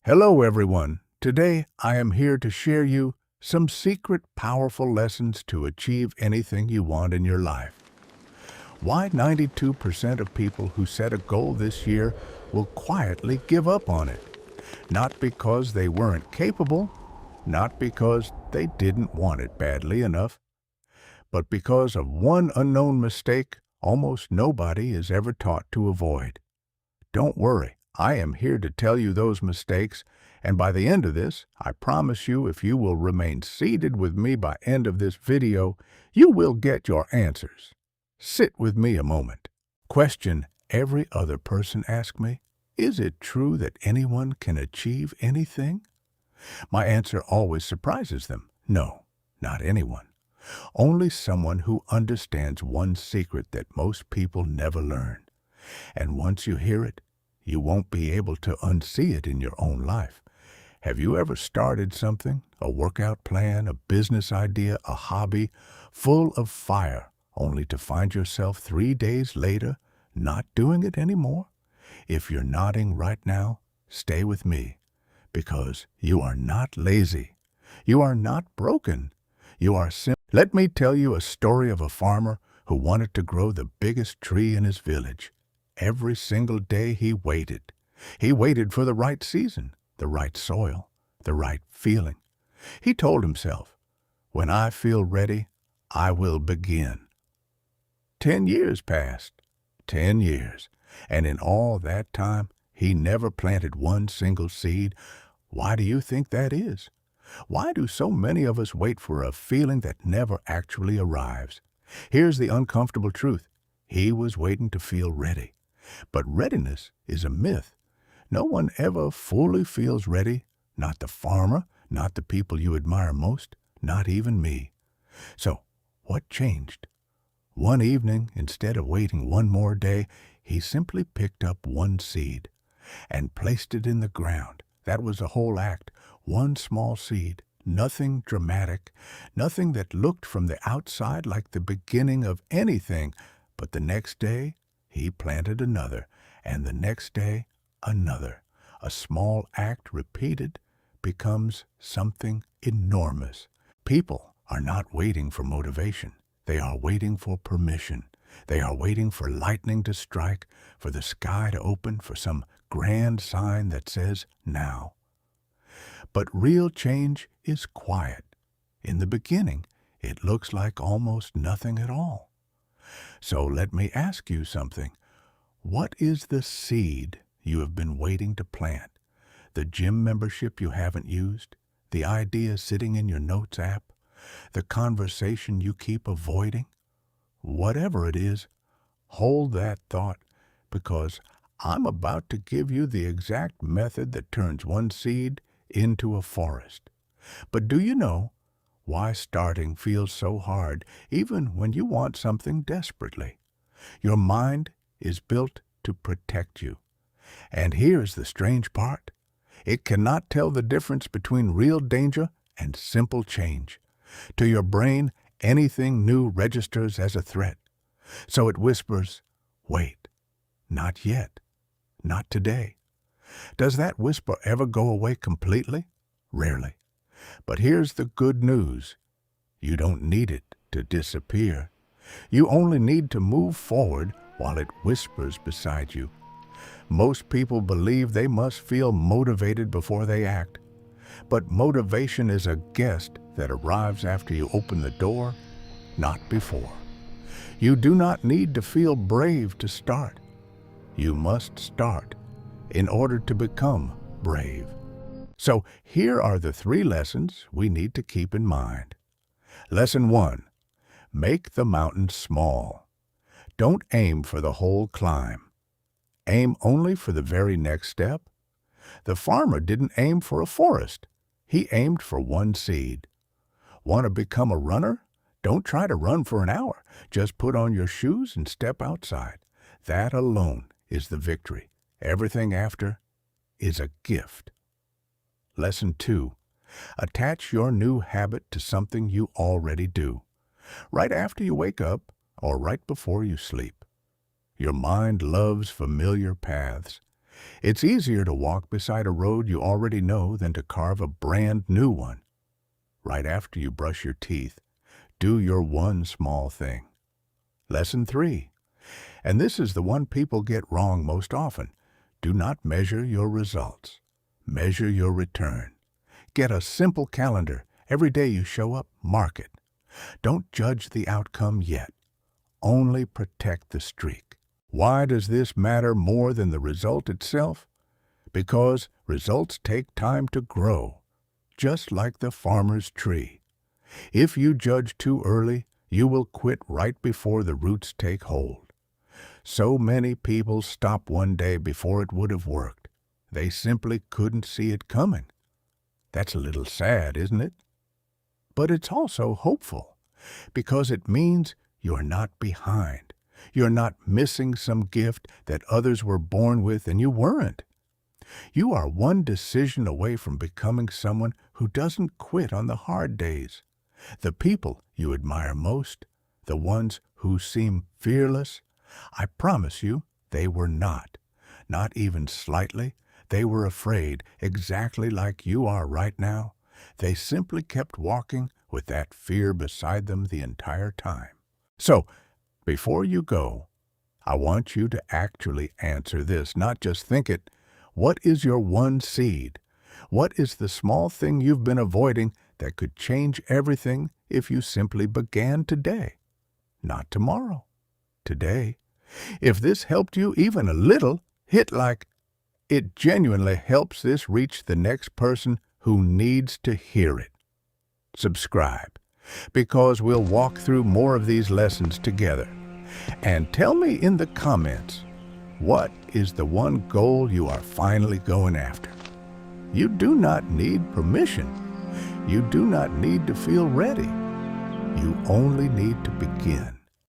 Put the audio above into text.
Hello everyone. Today I am here to share you some secret powerful lessons to achieve anything you want in your life. Why 92% of people who set a goal this year will quietly give up on it. Not because they weren't capable, not because they didn't want it badly enough, but because of one unknown mistake almost nobody is ever taught to avoid. Don't worry, I am here to tell you those mistakes, and by the end of this, I promise you if you will remain seated with me by end of this video, you will get your answers. Sit with me a moment. Question every other person asks me, is it true that anyone can achieve anything? My answer always surprises them. No, not anyone. Only someone who understands one secret that most people never learn. And once you hear it, you won't be able to unsee it in your own life. Have you ever started something, a workout plan, a business idea, a hobby, full of fire, only to find yourself 3 days later not doing it anymore? If you're nodding right now, stay with me, because you are not lazy. You are not broken. You are simple. Let me tell you a story of a farmer who wanted to grow the biggest tree in his village. Every single day he waited. He waited for the right season, the right soil, the right feeling. He told himself, when I feel ready, I will begin. 10 years passed, 10 years, and in all that time, he never planted one single seed. Why do you think that is? Why do so many of us wait for a feeling that never actually arrives? Here's the uncomfortable truth. He was waiting to feel ready. But readiness is a myth. No one ever fully feels ready, not the farmer, not the people you admire most, not even me. So, what changed? One evening, instead of waiting one more day, he simply picked up one seed and placed it in the ground. That was the whole act. One small seed, nothing dramatic, nothing that looked from the outside like the beginning of anything. But the next day, he planted another, and the next day, another. A small act repeated becomes something enormous. People are not waiting for motivation. They are waiting for permission. They are waiting for lightning to strike, for the sky to open, for some grand sign that says, now. But real change is quiet. In the beginning, it looks like almost nothing at all. So let me ask you something. What is the seed you have been waiting to plant? The gym membership you haven't used? The idea sitting in your notes app? The conversation you keep avoiding? Whatever it is, hold that thought, because I'm about to give you the exact method that turns one seed into a forest. But do you know why starting feels so hard, even when you want something desperately? Your mind is built to protect you. And here's the strange part. It cannot tell the difference between real danger and simple change. To your brain, anything new registers as a threat. So it whispers, wait, not yet, not today. Does that whisper ever go away completely? Rarely. But here's the good news. You don't need it to disappear. You only need to move forward while it whispers beside you. Most people believe they must feel motivated before they act. But motivation is a guest that arrives after you open the door, not before. You do not need to feel brave to start. You must start in order to become brave. So here are the 3 lessons we need to keep in mind. Lesson 1. Make the mountain small. Don't aim for the whole climb. Aim only for the very next step. The farmer didn't aim for a forest. He aimed for one seed. Want to become a runner? Don't try to run for an hour. Just put on your shoes and step outside. That alone is the victory. Everything after is a gift. Lesson 2. Attach your new habit to something you already do. Right after you wake up or right before you sleep. Your mind loves familiar paths. It's easier to walk beside a road you already know than to carve a brand new one. Right after you brush your teeth, do your one small thing. Lesson 3, and this is the one people get wrong most often. Do not measure your results. Measure your return. Get a simple calendar. Every day you show up, mark it. Don't judge the outcome yet. Only protect the streak. Why does this matter more than the result itself? Because results take time to grow, just like the farmer's tree. If you judge too early, you will quit right before the roots take hold. So many people stop one day before it would have worked. They simply couldn't see it coming. That's a little sad, isn't it? But it's also hopeful, because it means you're not behind. You're not missing some gift that others were born with and you weren't. You are one decision away from becoming someone who doesn't quit on the hard days. The people you admire most, the ones who seem fearless, I promise you they were not. Not even slightly. They were afraid, exactly like you are right now. They simply kept walking with that fear beside them the entire time. So, before you go, I want you to actually answer this, not just think it. What is your one seed? What is the small thing you've been avoiding that could change everything if you simply began today? Not tomorrow. Today. If this helped you even a little, hit like. It genuinely helps this reach the next person who needs to hear it. Subscribe, because we'll walk through more of these lessons together. And tell me in the comments, what is the one goal you are finally going after? You do not need permission. You do not need to feel ready. You only need to begin.